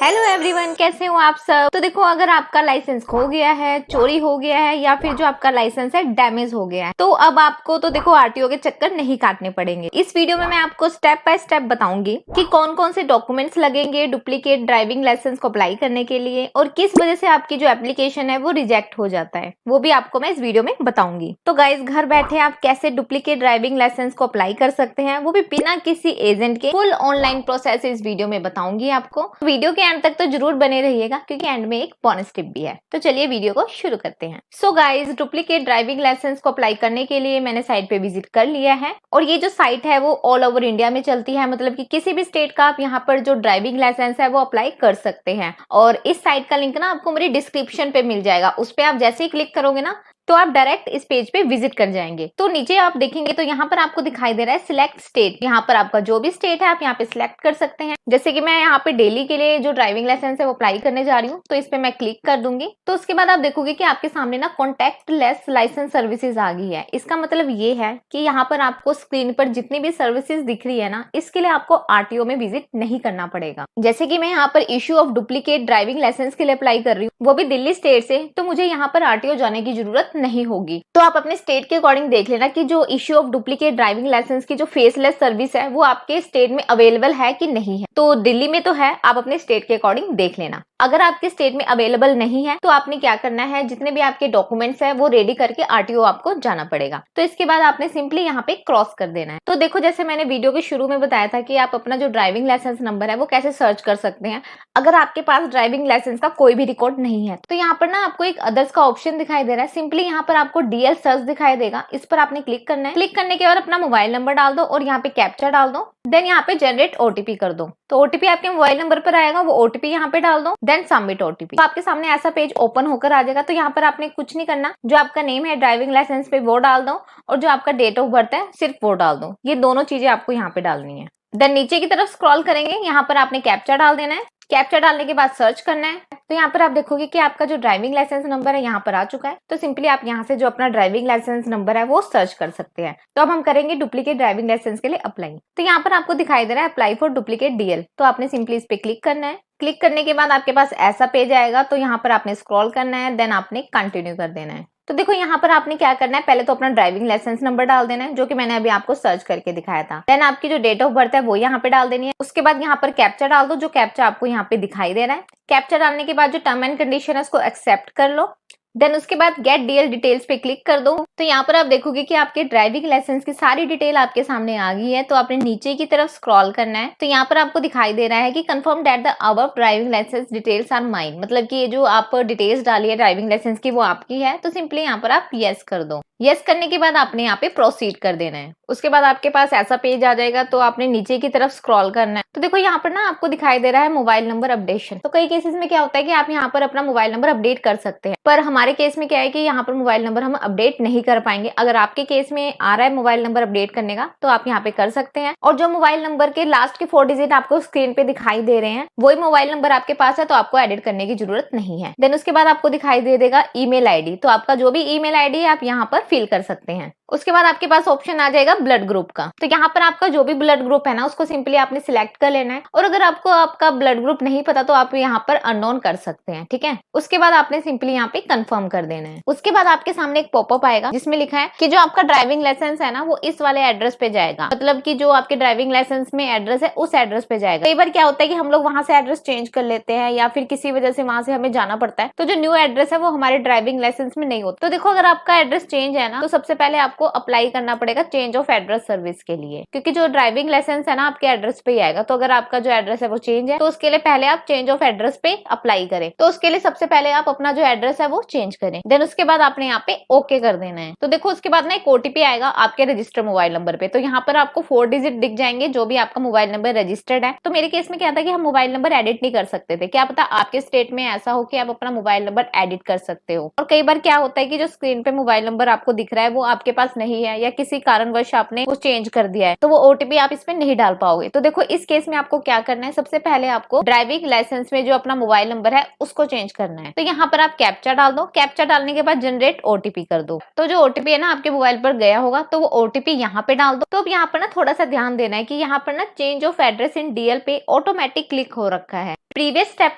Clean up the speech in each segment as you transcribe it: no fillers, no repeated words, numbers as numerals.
Hello everyone, कैसे हो आप सब। तो देखो, अगर आपका लाइसेंस खो गया है, चोरी हो गया है या फिर जो आपका लाइसेंस है डैमेज हो गया है, तो अब आपको तो देखो आरटीओ के चक्कर नहीं काटने पड़ेंगे। इस वीडियो में मैं आपको स्टेप बाय स्टेप बताऊंगी कि कौन कौन से डॉक्यूमेंट्स लगेंगे डुप्लीकेट ड्राइविंग लाइसेंस को अप्लाई करने के लिए और किस वजह से आपकी जो एप्लीकेशन है वो रिजेक्ट हो जाता है, वो भी आपको मैं इस वीडियो में बताऊंगी। तो गाइज, घर बैठे आप कैसे डुप्लीकेट ड्राइविंग लाइसेंस को अप्लाई कर सकते हैं, वो भी बिना किसी एजेंट के। फुल ऑनलाइन प्रोसेस इस वीडियो में बताऊंगी आपको। वीडियो के एंड तक तो जरूर बने रहिएगा क्योंकि एंड में एक बोनस टिप भी है। तो चलिए वीडियो को शुरू करते हैं। So guys, duplicate driving licence को अप्लाई करने के लिए मैंने साइट पे विजिट कर लिया है और ये जो साइट है वो ऑल ओवर इंडिया में चलती है, मतलब कि किसी भी स्टेट का आप यहाँ पर जो ड्राइविंग लाइसेंस है वो अप्लाई कर सकते हैं। और इस साइट का लिंक ना आपको मेरी डिस्क्रिप्शन पे मिल जाएगा। उस पर आप जैसे ही क्लिक करोगे ना तो आप डायरेक्ट इस पेज पे विजिट कर जाएंगे। तो नीचे आप देखेंगे तो यहाँ पर आपको दिखाई दे रहा है सिलेक्ट स्टेट। यहाँ पर आपका जो भी स्टेट है आप यहाँ पे सिलेक्ट कर सकते हैं। जैसे कि मैं यहाँ पे दिल्ली के लिए जो ड्राइविंग लाइसेंस है वो अप्लाई करने जा रही हूँ, तो इस पे मैं क्लिक कर दूंगी। तो उसके बाद आप देखोगे कि आपके सामने ना कॉन्टैक्ट लेस लाइसेंस सर्विसेज आ गई है। इसका मतलब ये है कि यहाँ पर आपको स्क्रीन पर जितनी भी सर्विसेज दिख रही है ना, इसके लिए आपको आरटीओ में विजिट नहीं करना पड़ेगा। जैसे कि मैं यहाँ पर issue of duplicate driving licence के लिए अप्लाई कर रही हूँ, वो भी दिल्ली स्टेट से, तो मुझे यहाँ पर आरटीओ जाने की जरूरत नहीं होगी। तो आप अपने स्टेट के अकॉर्डिंग देख लेना कि जो issue of duplicate driving licence की जो फेसलेस सर्विस है वो आपके स्टेट में अवेलेबल है कि नहीं है। तो दिल्ली में तो है, आप अपने स्टेट के अकॉर्डिंग देख लेना। अगर आपके स्टेट में अवेलेबल नहीं है तो आपने क्या करना है, जितने भी आपके डॉक्यूमेंट्स है वो रेडी करके आरटीओ आपको जाना पड़ेगा। तो इसके बाद आपने सिंपली यहाँ पे क्रॉस कर देना है। तो देखो, जैसे मैंने वीडियो के शुरू में बताया था कि आप अपना जो ड्राइविंग लाइसेंस नंबर है वो कैसे सर्च कर सकते हैं अगर आपके पास ड्राइविंग लाइसेंस का कोई भी रिकॉर्ड नहीं है। तो यहाँ पर ना आपको एक अदर्स का ऑप्शन दिखाई दे रहा है। सिंपली यहाँ पर आपको डीएल सर्च दिखाई देगा, इस पर आपने क्लिक करना है। क्लिक करने के बाद अपना मोबाइल नंबर डाल दो और यहाँ पे कैप्चा डाल दो। देन यहाँ पे जनरेट ओटीपी कर दो। तो ओटीपी आपके मोबाइल नंबर पर आएगा, वो ओटीपी यहाँ पे डाल दो। Then submit OTP. तो आपके सामने ऐसा पेज ओपन होकर आ जाएगा। तो यहाँ पर आपने कुछ नहीं करना, जो आपका नेम है ड्राइविंग लाइसेंस पे वो डाल दो और जो आपका डेट ऑफ बर्थ है सिर्फ वो डाल दो। ये दोनों चीजें आपको यहाँ पे डालनी है। देन नीचे की तरफ स्क्रॉल करेंगे, यहाँ पर आपने कैप्चा डाल देना है। कैप्चा डालने के बाद सर्च करना है। तो यहाँ पर आप देखोगे कि आपका जो ड्राइविंग लाइसेंस नंबर है यहाँ पर आ चुका है। तो सिंपली आप यहाँ से जो अपना ड्राइविंग लाइसेंस नंबर है वो सर्च कर सकते हैं। तो अब हम करेंगे डुप्लीकेट ड्राइविंग लाइसेंस के लिए अप्लाई। तो यहाँ पर आपको दिखाई दे रहा है अप्लाई फॉर डुप्लीकेट डीएल। तो आपने सिंपली इस पे क्लिक करना है। क्लिक करने के बाद आपके पास ऐसा पेज आएगा। तो यहाँ पर आपने स्क्रॉल करना है, देन आपने कंटिन्यू कर देना है। तो देखो, यहाँ पर आपने क्या करना है, पहले तो अपना ड्राइविंग लाइसेंस नंबर डाल देना है, जो कि मैंने अभी आपको सर्च करके दिखाया था। देन आपकी जो डेट ऑफ बर्थ है वो यहाँ पे डाल देनी है। उसके बाद यहाँ पर कैप्चा डाल दो, जो कैप्चा आपको यहाँ पे दिखाई दे रहा है। कैप्चा डालने के बाद जो टर्म एंड कंडीशन है उसको एक्सेप्ट कर लो। देन उसके बाद गेट डीएल डिटेल्स पे क्लिक कर दो। तो यहाँ पर आप देखोगे कि आपके ड्राइविंग लाइसेंस की सारी डिटेल आपके सामने आ गई है। तो आपने नीचे की तरफ स्क्रॉल करना है। तो यहाँ पर आपको दिखाई दे रहा है कि confirm that the above driving licence details are mine, मतलब कि ये जो आप डिटेल्स डाली है ड्राइविंग लाइसेंस की वो आपकी है। तो सिंपली यहाँ पर आप यस कर दो। यस करने के बाद आपने यहाँ पे प्रोसीड कर देना है। उसके बाद आपके पास ऐसा पेज आ जाएगा। तो आपने नीचे की तरफ स्क्रॉल करना है। तो देखो, यहाँ पर ना आपको दिखाई दे रहा है मोबाइल नंबर अपडेशन। तो कई केसेस में क्या होता है कि आप यहाँ पर अपना मोबाइल नंबर अपडेट कर सकते हैं, पर हमारे केस में क्या है कि यहाँ पर मोबाइल नंबर हम अपडेट नहीं कर पाएंगे। अगर आपके केस में आ रहा है मोबाइल नंबर अपडेट करने का तो आप यहाँ पे कर सकते हैं। और जो मोबाइल नंबर के लास्ट के 4 डिजिट आपको स्क्रीन पे दिखाई दे रहे हैं वही मोबाइल नंबर आपके पास है, तो आपको एडिट करने की जरूरत नहीं है। देन उसके बाद आपको दिखाई दे देगा ईमेल आईडी। तो आपका जो भी ईमेल आईडी है आप यहाँ पर फिल कर सकते हैं। उसके बाद आपके पास ऑप्शन आ जाएगा ब्लड ग्रुप का। तो यहाँ पर आपका जो भी ब्लड ग्रुप है ना उसको सिंपली आपने सिलेक्ट कर लेना है। और अगर आपको आपका ब्लड ग्रुप नहीं पता तो आप यहाँ पर अननोन कर सकते हैं, ठीक है। उसके बाद आपने सिंपली यहाँ पे कंफर्म कर देना है। उसके बाद आपके सामने एक पॉपअप आएगा जिसमें लिखा है कि जो आपका ड्राइविंग लाइसेंस है ना वो इस वाले एड्रेस पे जाएगा, मतलब कि जो आपके ड्राइविंग लाइसेंस में एड्रेस है उस एड्रेस पे जाएगा। कई बार क्या होता है कि हम लोग वहां से एड्रेस चेंज कर लेते हैं या फिर किसी वजह से वहां से हमें जाना पड़ता है, तो जो न्यू एड्रेस है वो हमारे ड्राइविंग लाइसेंस में नहीं होता। तो देखो, अगर आपका एड्रेस चेंज है ना तो सबसे पहले आपको अप्लाई करना पड़ेगा चेंज ऑफ एड्रेस सर्विस के लिए, क्योंकि जो ड्राइविंग लाइसेंस है ना आपके एड्रेस पे ही आएगा। तो अगर आपका जो एड्रेस है वो चेंज है तो उसके लिए पहले आप चेंज ऑफ एड्रेस पे अप्लाई करें। तो उसके लिए सबसे पहले आप अपना जो एड्रेस है वो चेंज करें। देन उसके बाद आपने यहाँ पे ओके कर देना है। तो देखो, उसके बाद ना एक ओटीपी आएगा आपके रजिस्टर्ड मोबाइल नंबर पे। तो यहाँ पर आपको 4 डिजिट दिख जाएंगे जो भी आपका मोबाइल नंबर रजिस्टर्ड है। तो मेरे केस में क्या था कि हम मोबाइल नंबर एडिट नहीं कर सकते थे। क्या पता आपके स्टेट में ऐसा हो कि आप अपना मोबाइल नंबर एडिट कर सकते हो। और कई बार क्या होता है कि जो स्क्रीन पे मोबाइल नंबर आपको दिख रहा है वो आपके पास पास नहीं है या किसी कारणवश आपने वो चेंज कर दिया है तो वो ओटीपी आप इसमें नहीं डाल पाओगे। तो देखो इस केस में आपको क्या करना है, सबसे पहले आपको ड्राइविंग लाइसेंस में जो अपना मोबाइल नंबर है उसको चेंज करना है। तो यहाँ पर आप कैप्चा डाल दो, कैप्चा डालने के बाद जनरेट ओटीपी कर दो। तो जो ओटीपी है ना आपके मोबाइल पर गया होगा तो वो ओटीपी यहाँ पे डाल दो। तो अब यहाँ पर ना थोड़ा सा ध्यान देना है कि यहाँ पर ना change of address in DL पे ऑटोमेटिक क्लिक हो रखा है। प्रीवियस स्टेप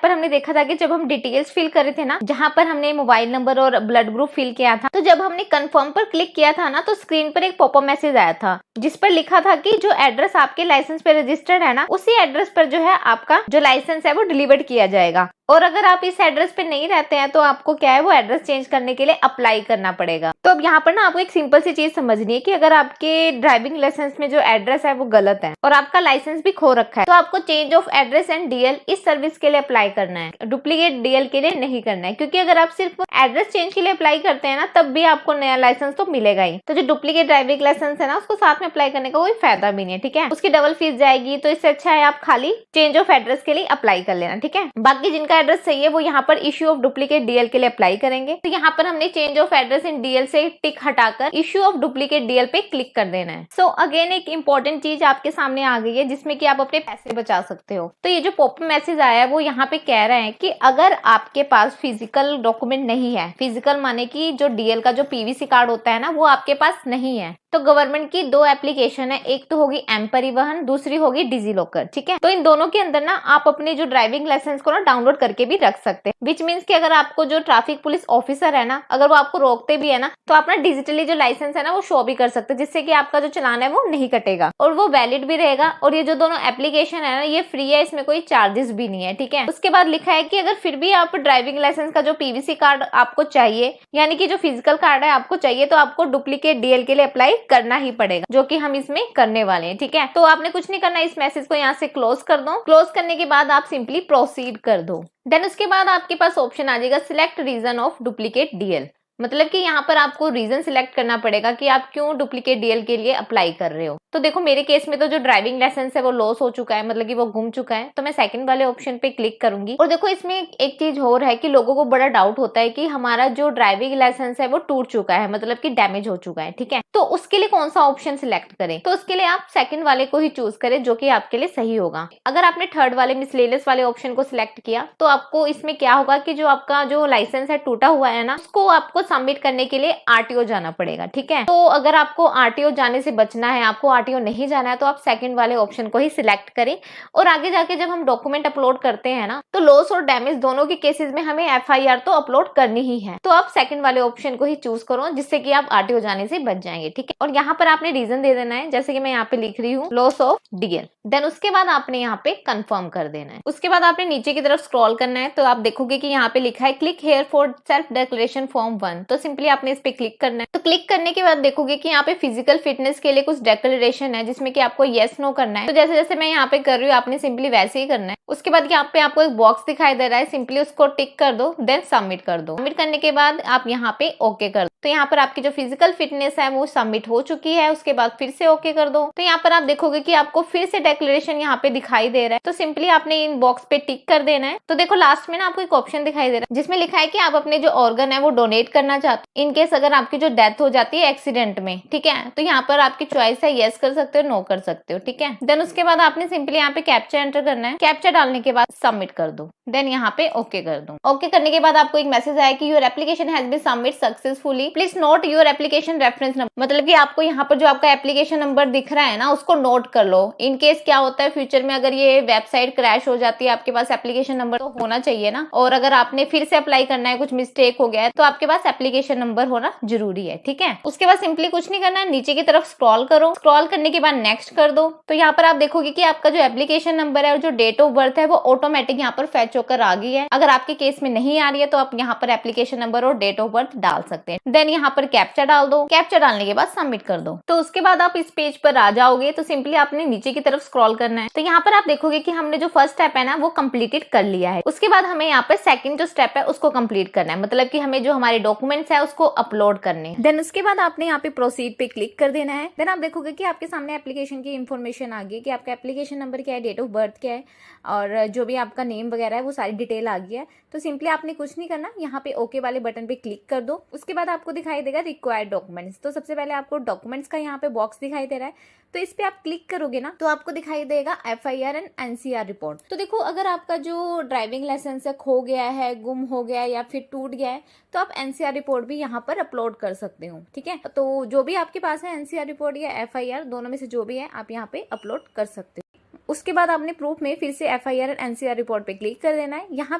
पर हमने देखा था कि जब हम डिटेल्स फिल कर रहे थे ना, जहां पर हमने मोबाइल नंबर और ब्लड ग्रुप फिल किया था, तो जब हमने कंफर्म पर क्लिक किया था ना तो स्क्रीन पर एक पॉपअप मैसेज आया था जिस पर लिखा था कि जो एड्रेस आपके लाइसेंस पे रजिस्टर्ड है ना उसी एड्रेस पर जो है आपका जो लाइसेंस है वो डिलीवर किया जाएगा। और अगर आप इस एड्रेस पे नहीं रहते हैं तो आपको क्या है वो एड्रेस चेंज करने के लिए अप्लाई करना पड़ेगा। तो अब यहाँ पर ना आपको एक सिंपल सी चीज समझनी है कि अगर आपके ड्राइविंग लाइसेंस में जो एड्रेस है वो गलत है और आपका लाइसेंस भी खो रखा है तो आपको change of address and DL इस सर्विस के लिए अप्लाई करना है, डुप्लीकेट डीएल के लिए नहीं करना है। क्योंकि अगर आप सिर्फ एड्रेस चेंज के लिए अप्लाई करते हैं ना तब भी आपको नया लाइसेंस तो मिलेगा ही। तो जो डुप्लीकेट ड्राइविंग लाइसेंस है ना उसको साथ में अप्लाई करने का कोई फायदा भी नहीं है, ठीक है, उसकी डबल फीस जाएगी। तो इससे अच्छा है आप खाली चेंज ऑफ एड्रेस के लिए अप्लाई कर लेना, ठीक है। बाकी जिनका एड्रेस सही है वो यहाँ पर इश्यू ऑफ डुप्लीकेट डीएल के लिए अप्लाई करेंगे। तो यहाँ पर हमने change of address in DL से टिक हटाकर इश्यू ऑफ डुप्लीकेट डीएल पे क्लिक कर देना है। सो अगेन एक इंपॉर्टेंट चीज आपके सामने आ गई है जिसमें कि आप अपने पैसे बचा सकते हो। तो ये जो पॉपअप मैसेज आया है वो यहाँ पे कह रहा है कि अगर आपके पास फिजिकल डॉक्यूमेंट नहीं है, फिजिकल माने कि जो डीएल का जो पीवीसी कार्ड होता है ना वो आपके पास नहीं है, तो गवर्नमेंट की दो एप्लीकेशन है, एक तो होगी एम परिवहन, दूसरी होगी डिजी लॉकर, ठीक है। तो इन दोनों के अंदर ना आप अपने जो ड्राइविंग लाइसेंस को ना डाउनलोड करके भी रख सकते हैं। विच मीन्स कि अगर आपको जो ट्रैफिक पुलिस ऑफिसर है ना अगर वो आपको रोकते भी है ना तो आप ना डिजिटली जो लाइसेंस है ना वो शो भी कर सकते हैं जिससे कि आपका जो चलान है वो नहीं कटेगा और वो वैलिड भी रहेगा। और ये जो दोनों एप्लीकेशन है ना ये फ्री है, इसमें कोई चार्जेस भी नहीं है, ठीक है। उसके बाद लिखा है कि अगर फिर भी आप ड्राइविंग लाइसेंस का जो पीवीसी कार्ड आपको चाहिए यानी कि जो फिजिकल कार्ड है आपको चाहिए तो आपको डुप्लीकेट डीएल के लिए अप्लाई करना ही पड़ेगा, जो कि हम इसमें करने वाले हैं, ठीक है। तो आपने कुछ नहीं करना, इस मैसेज को यहाँ से क्लोज कर दो। क्लोज करने के बाद आप सिंपली प्रोसीड कर दो। देन उसके बाद आपके पास ऑप्शन आ जाएगा select reason of duplicate DL, मतलब कि यहाँ पर आपको रीजन सिलेक्ट करना पड़ेगा कि आप क्यों डुप्लीकेट डीएल के लिए अप्लाई कर रहे हो। तो देखो मेरे केस में तो जो ड्राइविंग लाइसेंस है वो लॉस हो चुका है, मतलब कि वो गुम चुका है, तो मैं सेकंड वाले ऑप्शन पे क्लिक करूंगी। और देखो इसमें एक चीज और है कि लोगों को बड़ा डाउट होता है कि हमारा जो ड्राइविंग लाइसेंस है वो टूट चुका है, मतलब कि डैमेज हो चुका है, ठीक है। तो उसके लिए कौन सा ऑप्शन सिलेक्ट करें, तो उसके लिए आप सेकंड वाले को ही चूज करें जो कि आपके लिए सही होगा। अगर आपने थर्ड वाले मिसलेनियस वाले ऑप्शन को सिलेक्ट किया तो आपको इसमें क्या होगा कि जो आपका जो लाइसेंस है टूटा हुआ है ना उसको आपको सबमिट करने के लिए आरटीओ जाना पड़ेगा, ठीक है। तो अगर आपको आरटीओ जाने से बचना है, आपको आरटीओ नहीं जाना है, तो आप सेकंड वाले ऑप्शन को ही सिलेक्ट करें। और आगे जाके जब हम डॉक्यूमेंट अपलोड करते हैं ना तो लॉस और डैमेज दोनों के केसेस में हमें एफआईआर तो अपलोड करनी ही है, तो आप सेकंड वाले ऑप्शन को ही चूज करो जिससे कि आप आरटीओ जाने से बच जाएंगे, ठीक है। और यहाँ पर आपने रीजन दे देना है, जैसे कि मैं यहाँ पे लिख रही हूँ लॉस ऑफ डीएल। देन उसके बाद आपने यहाँ पे कंफर्म कर देना है। उसके बाद आपने नीचे की तरफ स्क्रॉल करना है तो आप देखोगे कि यहाँ पे लिखा है click here for self declaration form 1, तो सिंपली आपने इस पे क्लिक करना है। तो क्लिक करने के बाद देखोगे कि यहाँ पे फिजिकल फिटनेस के लिए कुछ डिक्लेरेशन है जिसमें कि आपको येस नो करना है। तो जैसे जैसे मैं यहाँ पे कर रही हूँ आपने सिंपली वैसे ही करना है। उसके बाद यहाँ पे आपको एक बॉक्स दिखाई दे रहा है, सिंपली उसको टिक कर दो, देन सबमिट कर दो। सबमिट करने के बाद आप यहाँ पे ओके कर दो। तो यहाँ पर आपकी जो फिजिकल फिटनेस है वो सबमिट हो चुकी है। उसके बाद फिर से ओके कर दो। तो यहाँ पर आप देखोगे कि आपको फिर से डिक्लेरेशन यहाँ पे दिखाई दे रहा है, तो सिंपली आपने इन बॉक्स पे टिक कर देना है। तो देखो लास्ट में ना आपको एक ऑप्शन दिखाई दे रहा है जिसमें लिखा है कि आप अपने जो ऑर्गन है वो डोनेट करना चाहते हो इन केस अगर आपकी जो डेथ हो जाती है एक्सीडेंट में, ठीक है। तो यहाँ पर आपकी चॉइस है येस कर सकते हो, नो कर सकते हो, ठीक है। देन उसके बाद आपने सिंपली यहाँ पे कैप्चा एंटर करना है। कैप्चा डालने के बाद सबमिट कर दो, देन यहाँ पे ओके कर दो। ओके करने के बाद आपको एक मैसेज आया कि your application has been submit successfully, please note your application reference number, मतलब कि आपको यहाँ पर जो आपका एप्लीकेशन नंबर दिख रहा है ना उसको नोट कर लो। इन केस क्या होता है फ्यूचर में अगर ये वेबसाइट क्रैश हो जाती है आपके पास एप्लीकेशन नंबर तो होना चाहिए ना, और अगर आपने फिर से अप्लाई करना है कुछ मिस्टेक हो गया है तो आपके पास एप्लीकेशन नंबर होना जरूरी है, ठीक है। उसके बाद सिंपली कुछ नहीं करना है, नीचे की तरफ स्क्रॉल करो, स्क्रॉल करने के बाद नेक्स्ट कर दो। तो यहाँ पर आप देखोगे कि आपका जो एप्लीकेशन नंबर है और जो डेट ऑफ बर्थ है वो ऑटोमेटिक यहाँ पर फैच होकर आ गई है। अगर आपके केस में नहीं आ रही है तो आप यहाँ पर एप्लीकेशन नंबर और डेट ऑफ बर्थ डाल सकते हैं। देन यहाँ पर कैप्चा डाल दो, कैप्चा डालने के बाद सबमिट कर दो। तो उसके बाद आप इस पेज पर आ जाओगे। तो सिंपली आपने नीचे की तरफ स्क्रॉल करना है। तो यहाँ पर आप देखोगे कि हमने जो फर्स्ट स्टेप है ना वो कंप्लीटेड कर लिया है। उसके बाद हमें यहाँ पर सेकंड जो स्टेप है उसको कंप्लीट करना है, मतलब कि हमें जो हमारे डॉक्यूमेंट डॉक्यूमेंट्स है उसको अपलोड करने। देन उसके बाद आपने यहाँ पे प्रोसीड पे क्लिक कर देना है। देन आप देखोगे कि आपके सामने एप्लीकेशन की इन्फॉर्मेशन आ गई कि आपका एप्लीकेशन नंबर क्या है, डेट ऑफ बर्थ क्या है और जो भी आपका नेम वगैरह है वो सारी डिटेल आ गई है। तो सिंपली आपने कुछ नहीं करना, यहाँ पे ओके वाले बटन पे क्लिक कर दो। उसके बाद आपको दिखाई देगा रिक्वायर्ड डॉक्यूमेंट्स। तो सबसे पहले आपको डॉक्यूमेंट्स का यहाँ पे बॉक्स दिखाई दे रहा है, तो इस पे आप क्लिक करोगे ना तो आपको दिखाई देगा FIR एंड NCR रिपोर्ट। तो देखो अगर आपका जो ड्राइविंग लाइसेंस है खो गया है, गुम हो गया है या फिर टूट गया है तो आप NCR रिपोर्ट भी यहाँ पर अपलोड कर सकते हो। ठीक है, तो जो भी आपके पास है NCR रिपोर्ट या FIR दोनों में से जो भी है आप यहाँ पे अपलोड कर सकते हो। उसके बाद आपने प्रूफ में फिर से FIR एंड NCR रिपोर्ट पे क्लिक कर देना है। यहाँ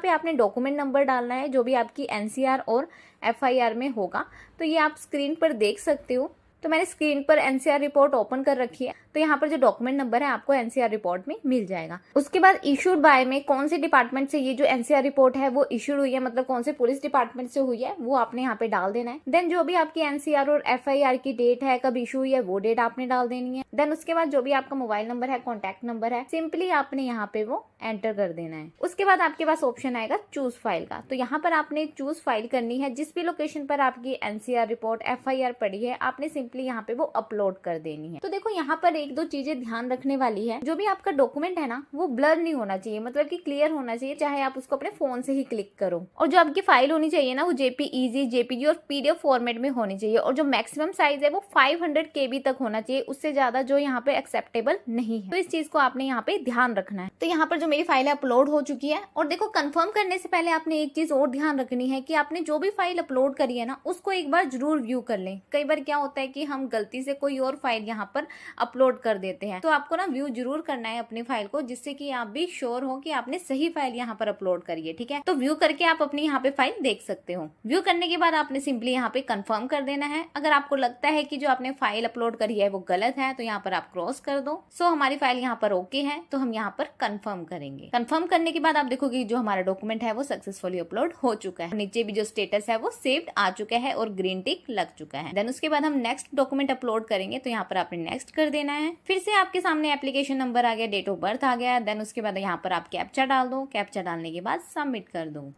पे आपने डॉक्यूमेंट नंबर डालना है जो भी आपकी NCR और FIR में होगा। तो ये आप स्क्रीन पर देख सकते हो। तो मैंने स्क्रीन पर NCR रिपोर्ट ओपन कर रखी है, तो यहाँ पर जो डॉक्यूमेंट नंबर है आपको NCR रिपोर्ट में मिल जाएगा। उसके बाद इशूड बाय में कौन से डिपार्टमेंट से ये जो NCR रिपोर्ट है वो इशूड हुई है, मतलब कौन से पुलिस डिपार्टमेंट से हुई है वो आपने यहाँ पे डाल देना है। देन जो भी आपकी NCR और FIR की डेट है, कब इशू हुई है वो डेट आपने डाल देनी है। देन उसके बाद जो भी आपका मोबाइल नंबर है, कॉन्टैक्ट नंबर है, सिंपली आपने यहाँ पे वो एंटर कर देना है। उसके बाद आपके पास ऑप्शन आएगा चूज फाइल का, तो यहाँ पर आपने चूज फाइल करनी है। जिस भी लोकेशन पर आपकी NCR रिपोर्ट FIR पड़ी है आपने सिंपली यहाँ पे वो अपलोड कर देनी है। तो देखो यहाँ पर एक दो चीजें ध्यान रखने वाली है, जो भी आपका डॉक्यूमेंट है ना वो ब्लर नहीं होना चाहिए, मतलब कि क्लियर होना चाहिए, चाहे आप उसको अपने फोन से ही क्लिक करो। और जो आपकी फाइल होनी चाहिए ना वो JPEG, JPG और PDF फॉर्मेट में होनी चाहिए। और जो मैक्सिमम साइज है वो 500 KB तक होना चाहिए, उससे ज्यादा जो यहाँ पे एक्सेप्टेबल नहीं है। तो इस चीज को आपने यहाँ पे ध्यान रखना है। तो यहाँ पर जो मेरी फाइल है अपलोड हो चुकी है। और देखो कंफर्म करने से पहले आपने एक चीज और ध्यान रखनी है कि आपने जो भी फाइल अपलोड करी है ना उसको एक बार जरूर व्यू कर लें। कई बार क्या होता है कि हम गलती से कोई और फाइल यहाँ पर अपलोड कर देते हैं, तो आपको ना व्यू जरूर करना है अपनी फाइल को, जिससे कि आप भी श्योर हो कि आपने सही फाइल यहाँ पर अपलोड करी है। ठीक है, तो व्यू करके आप अपनी यहाँ पे फाइल देख सकते हो। व्यू करने के बाद आपने सिंपली यहाँ पे कंफर्म कर देना है। अगर आपको लगता है कि जो आपने फाइल अपलोड करी है वो गलत है तो यहाँ पर आप क्रॉस कर दो। सो हमारी फाइल यहाँ पर ओके है, तो हम यहाँ पर कंफर्म करेंगे। कंफर्म करने के बाद आप देखोगे जो हमारा डॉक्यूमेंट है वो सक्सेसफुली अपलोड हो चुका है। नीचे भी जो स्टेटस है वो सेव्ड आ चुका है और ग्रीन टिक लग चुका है। देन उसके बाद हम नेक्स्ट डॉक्यूमेंट अपलोड करेंगे, तो यहाँ पर आपने नेक्स्ट कर देना है। फिर से आपके सामने एप्लीकेशन नंबर आ गया, डेट ऑफ बर्थ आ गया। देन उसके बाद यहाँ पर आप कैप्चा डाल दो। कैप्चा डालने के बाद सबमिट कर दो।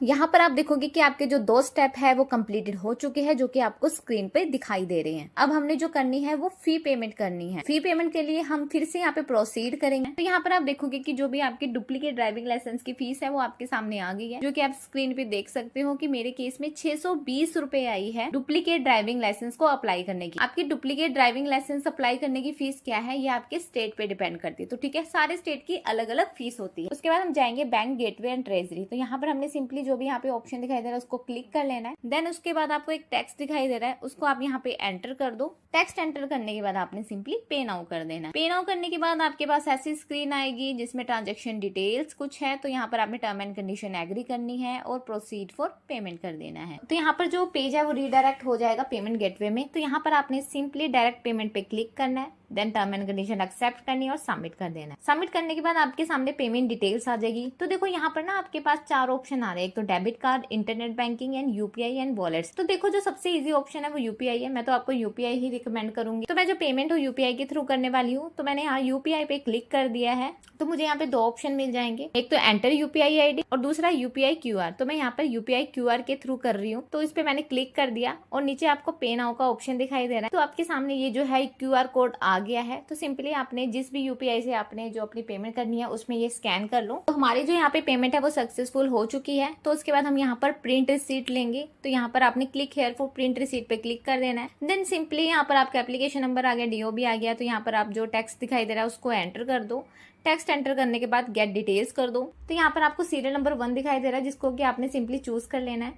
यहाँ पर आप देखोगे कि आपके जो 2 स्टेप है वो कंप्लीटेड हो चुके हैं, जो कि आपको स्क्रीन पे दिखाई दे रहे हैं। अब हमने जो करनी है वो फी पेमेंट करनी है। फी पेमेंट के लिए हम फिर से यहाँ पे प्रोसीड करेंगे। तो यहाँ पर आप देखोगे कि जो भी आपकी डुप्लीकेट ड्राइविंग लाइसेंस की फीस है वो आपके सामने आ गई है, जो कि आप स्क्रीन पे देख सकते हो कि मेरे केस में 620 रुपए आई है डुप्लीकेट ड्राइविंग लाइसेंस को अप्लाई करने की। आपकी डुप्लीकेट ड्राइविंग लाइसेंस अप्लाई करने की फीस क्या है ये आपके स्टेट पे डिपेंड करती है। तो ठीक है, सारे स्टेट की अलग अलग फीस होती है। उसके बाद हम जाएंगे बैंक, गेटवे एंड ट्रेजरी। तो यहाँ पर हमने सिंपली जो भी यहाँ पे ऑप्शन दिखाई दे रहा है उसको क्लिक कर लेना है। देन उसके बाद आपको एक टेक्स्ट दिखाई दे रहा है, उसको आप यहाँ पे एंटर कर दो। टेक्स्ट एंटर करने के बाद आपने सिंपली पे नाउ कर देना है। पे नाउ करने के बाद आपके पास ऐसी स्क्रीन आएगी जिसमें ट्रांजेक्शन डिटेल्स कुछ है। तो यहाँ पर आपने टर्म एंड कंडीशन एग्री करनी है और प्रोसीड फॉर पेमेंट कर देना है। तो यहाँ पर जो पेज है वो रीडायरेक्ट हो जाएगा पेमेंट गेटवे में। तो यहाँ पर आपने सिंपली डायरेक्ट पेमेंट पे क्लिक करना है। Then term and condition accept करनी है और सबमिट कर देना है। सबमिट करने के बाद आपके सामने पेमेंट डिटेल्स आ जाएगी। तो देखो यहाँ पर ना आपके पास 4 ऑप्शन आ रहे हैं, एक तो debit card, internet banking and UPI and wallets. तो देखो जो सबसे इजी ऑप्शन है वो UPI है। मैं तो आपको UPI ही रिकमेंड करूंगी। तो मैं जो पेमेंट हूँ UPI के थ्रू करने वाली हूँ। तो मैंने यहाँ UPI पे क्लिक कर दिया है। तो मुझे यहाँ पे 2 ऑप्शन मिल जाएंगे, एक तो एंटर UPI ID और दूसरा UPI QR। तो मैं यहाँ पर UPI QR के थ्रू कर रही हूँ, तो इस पे मैंने क्लिक कर दिया और नीचे आपको पे नाउ का ऑप्शन दिखाई दे रहा है। तो आपके सामने ये जो है QR कोड आ गया है। तो सिंपली आपने जिस भी UPI से आपने जो अपनी पेमेंट करनी है उसमें ये स्कैन कर लो। तो हमारी जो यहाँ पे पेमेंट है वो सक्सेसफुल हो चुकी है। तो उसके बाद हम यहाँ पर प्रिंट रिसीट लेंगे। तो यहाँ पर आपने click here for print receipt पे क्लिक कर देना है। देन सिंपली यहाँ पर आपका एप्लीकेशन नंबर आ गया, DOB आ गया। तो यहाँ पर आप जो टेक्स्ट दिखाई दे रहा है उसको एंटर कर दो। टेक्स्ट एंटर करने के बाद गेट डिटेल्स कर दो। तो यहाँ पर आपको सीरियल नंबर 1 दिखाई दे रहा है, जिसको कि आपने सिंपली चूज कर लेना है।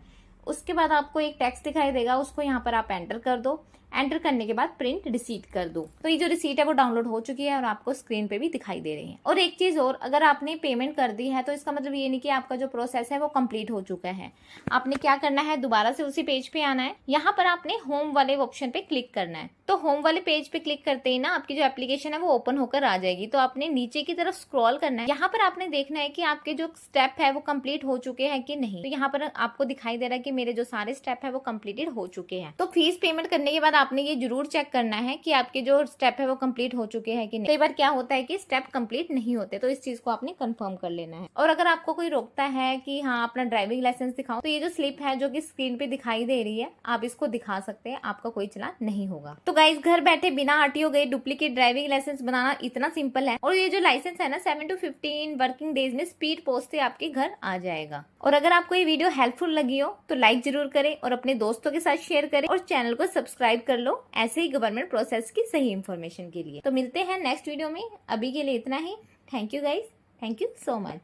उसके बाद आपको एक टेक्स्ट दिखाई देगा, उसको यहाँ पर आप एंटर कर दो। एंटर करने के बाद प्रिंट रिसीट कर दो। तो ये जो रिसीट है वो डाउनलोड हो चुकी है और आपको स्क्रीन पे भी दिखाई दे रही है। और एक चीज और, अगर आपने पेमेंट कर दी है तो इसका मतलब ये नहीं कि आपका जो प्रोसेस है वो कंप्लीट हो चुका है। आपने क्या करना है, दोबारा से उसी पेज पे आना है। यहाँ पर आपने होम वाले ऑप्शन पे क्लिक करना है। तो होम वाले पेज पे क्लिक करते ही ना आपकी जो एप्लीकेशन है वो ओपन होकर आ जाएगी। तो आपने नीचे की तरफ स्क्रॉल करना है। यहाँ पर आपने देखना है कि आपके जो स्टेप है वो कंप्लीट हो चुके हैं कि नहीं। तो यहाँ पर आपको दिखाई दे रहा है कि मेरे जो सारे स्टेप है वो कंप्लीटेड हो चुके हैं। तो फीस पेमेंट करने के बाद आपने ये जरूर चेक करना है कि आपके जो स्टेप है वो कंप्लीट हो चुके हैं कि नहीं। कई बार क्या होता है कि स्टेप कंप्लीट नहीं होते, तो इस चीज को आपने कंफर्म कर लेना है। और अगर आपको कोई रोकता है कि हाँ अपना ड्राइविंग लाइसेंस दिखाओ, तो ये जो स्लिप है जो कि स्क्रीन पे दिखाई दे रही है, आप इसको दिखा सकते हैं, आपका कोई चलान नहीं होगा। तो गाइस घर बैठे बिना आरटीओ गए डुप्लीकेट ड्राइविंग लाइसेंस बनाना इतना सिंपल है। और ये जो लाइसेंस है ना 7 to 15 वर्किंग डेज में स्पीड पोस्ट से आपके घर आ जाएगा। और अगर आपको ये वीडियो हेल्पफुल लगी हो तो लाइक जरूर करें और अपने दोस्तों के साथ शेयर करें और चैनल को सब्सक्राइब कर लो ऐसे ही गवर्नमेंट प्रोसेस की सही इंफॉर्मेशन के लिए। तो मिलते हैं नेक्स्ट वीडियो में, अभी के लिए इतना ही। Thank you guys, thank you so much.